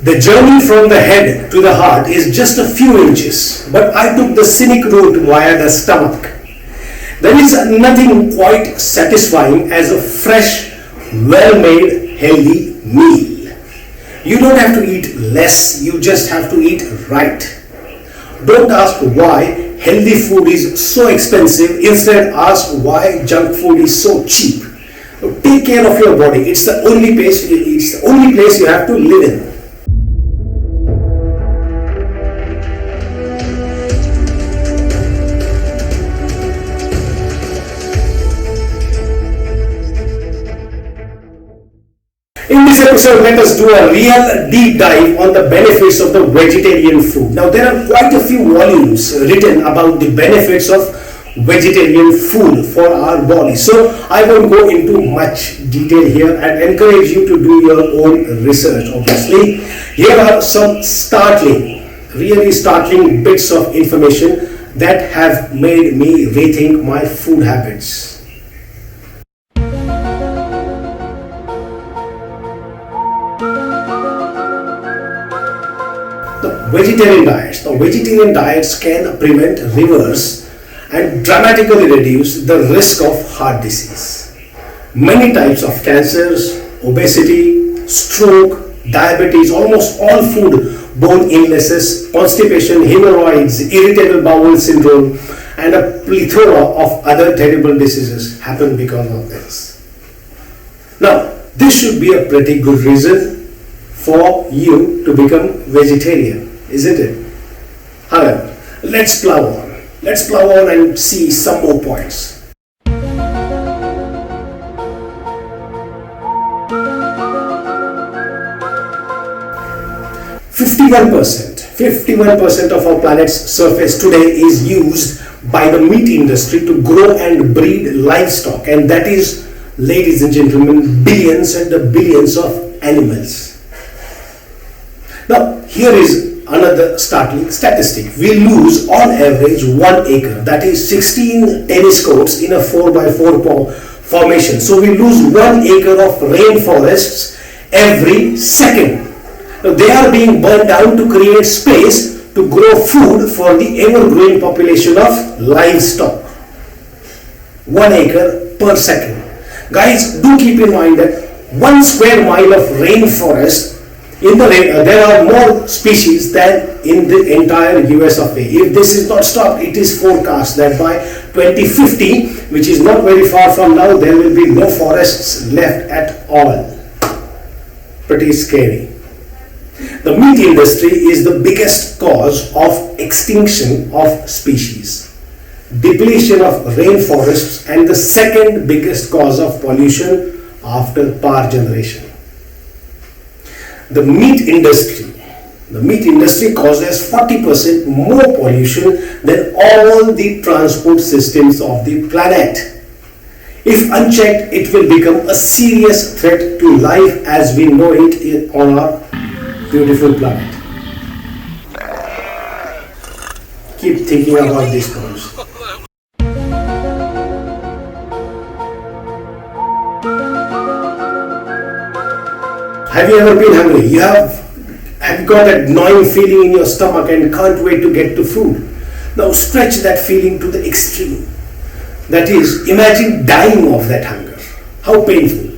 The journey from the head to the heart is just a few inches, but I took the scenic route via the stomach. There is nothing quite satisfying as a fresh, well-made, healthy meal. You don't have to eat less, you just have to eat right. Don't ask why healthy food is so expensive, instead ask why junk food is so cheap. Take care of your body, it's the only place you have to live in. In this episode, let us do a real deep dive on the benefits of the vegetarian food. Now, there are quite a few volumes written about the benefits of vegetarian food for our body. So, I won't go into much detail here and encourage you to do your own research, obviously. Here are some really startling bits of information that have made me rethink my food habits. The vegetarian diets can prevent, reverse, and dramatically reduce the risk of heart disease. Many types of cancers, obesity, stroke, diabetes, almost all food-borne illnesses, constipation, hemorrhoids, irritable bowel syndrome, and a plethora of other terrible diseases happen because of this. Now, this should be a pretty good reason for you to become vegetarian, isn't it? However, let's plow on. Let's plow on and see some more points. 51% of our planet's surface today is used by the meat industry to grow and breed livestock, and that is, ladies and gentlemen, billions and the billions of animals. Now, here is another startling statistic. We lose on average 1 acre, that is 16 tennis courts in a 4x4 formation. So we lose 1 acre of rainforests every second. Now they are being burned down to create space to grow food for the ever-growing population of livestock. 1 acre per second. Guys, do keep in mind that 1 square mile of rainforest, there are more species than in the entire US of A. If this is not stopped, it is forecast that by 2050, which is not very far from now, there will be no forests left at all. Pretty scary. The meat industry is the biggest cause of extinction of species, depletion of rainforests, and the second biggest cause of pollution after power generation. The meat industry causes 40% more pollution than all the transport systems of the planet. If unchecked, it will become a serious threat to life as we know it on our beautiful planet. Keep thinking about these points. Have you ever been hungry? You have got a gnawing feeling in your stomach and can't wait to get to food. Now stretch that feeling to the extreme. That is, imagine dying of that hunger. How painful.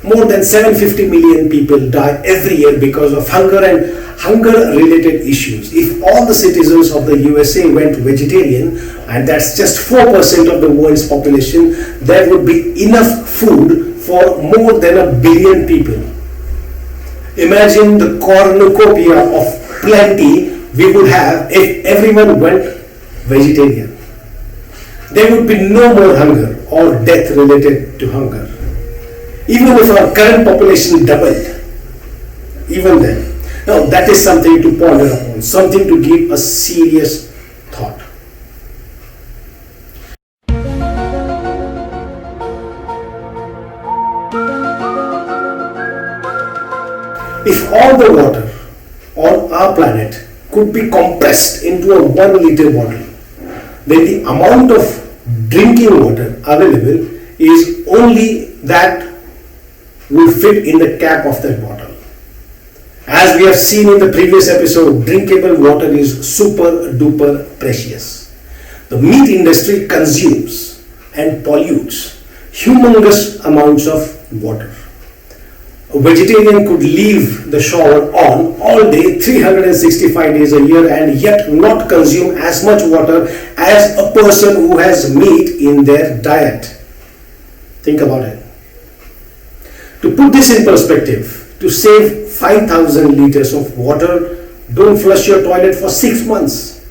More than 750 million people die every year because of hunger and hunger-related issues. If all the citizens of the USA went vegetarian, and that's just 4% of the world's population, there would be enough food for more than 1 billion people. Imagine the cornucopia of plenty we would have if everyone went vegetarian. There would be no more hunger or death related to hunger. Even if our current population doubled, even then. Now that is something to ponder upon, something to give a serious thought. If all the water on our planet could be compressed into a 1 liter bottle, then the amount of drinking water available is only that will fit in the cap of that bottle. As we have seen in the previous episode, drinkable water is super duper precious. The meat industry consumes and pollutes humongous amounts of water. A vegetarian could leave the shower on all day, 365 days a year, and yet not consume as much water as a person who has meat in their diet. Think about it. To put this in perspective, to save 5,000 liters of water, don't flush your toilet for 6 months,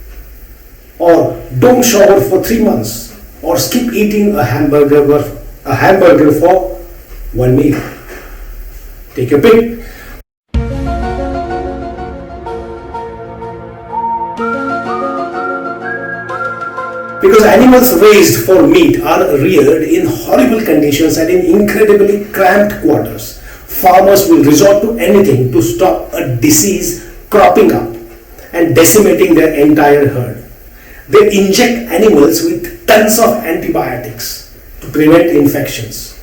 or don't shower for 3 months, or skip eating a hamburger for 1 meal. Take your pick. Because animals raised for meat are reared in horrible conditions and in incredibly cramped quarters. Farmers will resort to anything to stop a disease cropping up and decimating their entire herd. They inject animals with tons of antibiotics to prevent infections.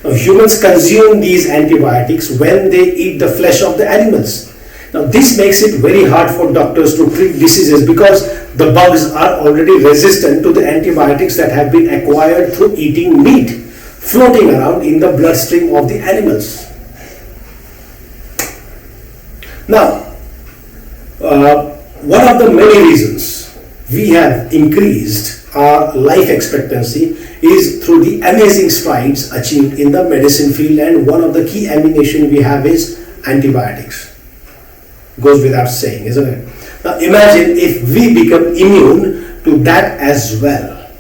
Now, humans consume these antibiotics when they eat the flesh of the animals. Now, this makes it very hard for doctors to treat diseases because the bugs are already resistant to the antibiotics that have been acquired through eating meat floating around in the bloodstream of the animals. Now, one of the many reasons we have increased our life expectancy is through the amazing strides achieved in the medicine field, and one of the key ammunition we have is antibiotics. Goes without saying, isn't it? Now imagine if we become immune to that as well.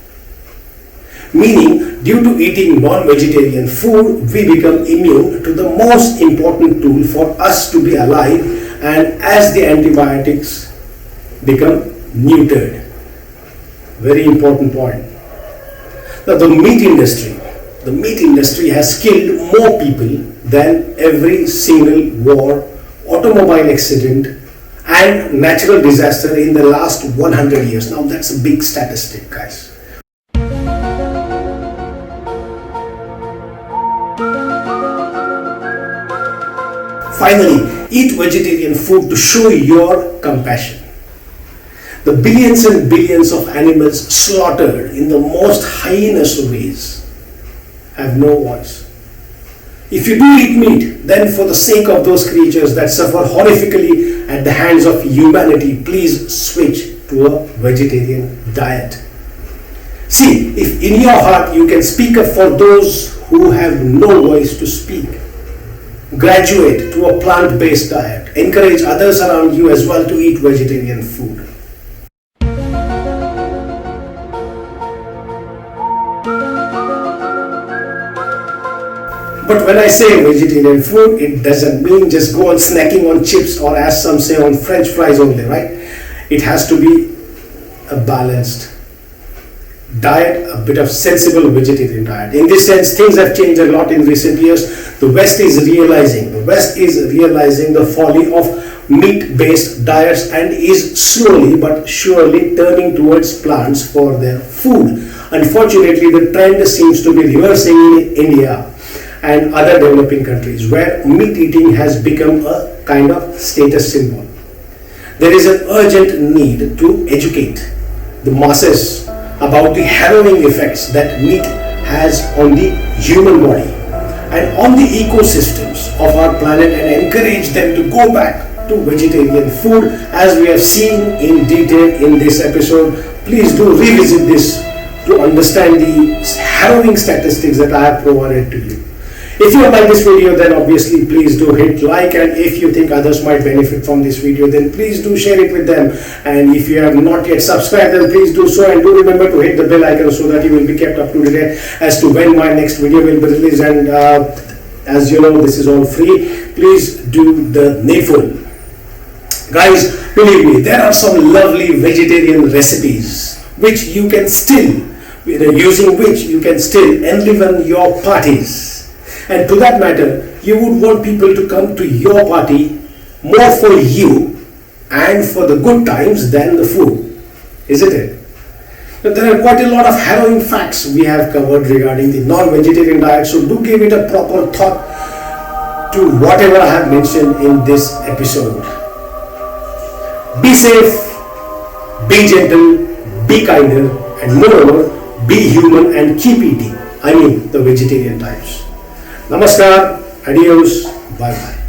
Meaning, due to eating non-vegetarian food, we become immune to the most important tool for us to be alive, and as the antibiotics become neutered. Very important point. Now the meat industry has killed more people than every single war, automobile accident and natural disaster in the last 100 years. Now that's a big statistic, guys. Finally, eat vegetarian food to show your compassion. The billions and billions of animals slaughtered in the most heinous ways have no voice. If you do eat meat, then for the sake of those creatures that suffer horrifically at the hands of humanity, please switch to a vegetarian diet. See, if in your heart you can speak up for those who have no voice to speak, graduate to a plant-based diet. Encourage others around you as well to eat vegetarian food. But when I say vegetarian food, it doesn't mean just go on snacking on chips or, as some say, on French fries only, right? It has to be a balanced diet, a bit of sensible vegetarian diet. In this sense, things have changed a lot in recent years. The West is realizing the folly of meat-based diets and is slowly but surely turning towards plants for their food. Unfortunately, the trend seems to be reversing in India and other developing countries, where meat eating has become a kind of status symbol. There is an urgent need to educate the masses about the harrowing effects that meat has on the human body and on the ecosystems of our planet, and encourage them to go back to vegetarian food, as we have seen in detail in this episode. Please do revisit this to understand the harrowing statistics that I have provided to you. If you like this video, then obviously please do hit like, and if you think others might benefit from this video, then please do share it with them. And if you have not yet subscribed, then please do so, and do remember to hit the bell icon so that you will be kept up to date as to when my next video will be released. And as you know, this is all free. Please do the needful. Guys, believe me, there are some lovely vegetarian recipes which you can still, using which you can still enliven your parties. And to that matter, you would want people to come to your party more for you and for the good times than the food, isn't it? Now, there are quite a lot of harrowing facts we have covered regarding the non-vegetarian diet, so do give it a proper thought. to whatever I have mentioned in this episode. Be safe, be gentle, be kinder, and moreover, be human and keep eating. I mean the vegetarian types. Namaskar, adios, bye bye.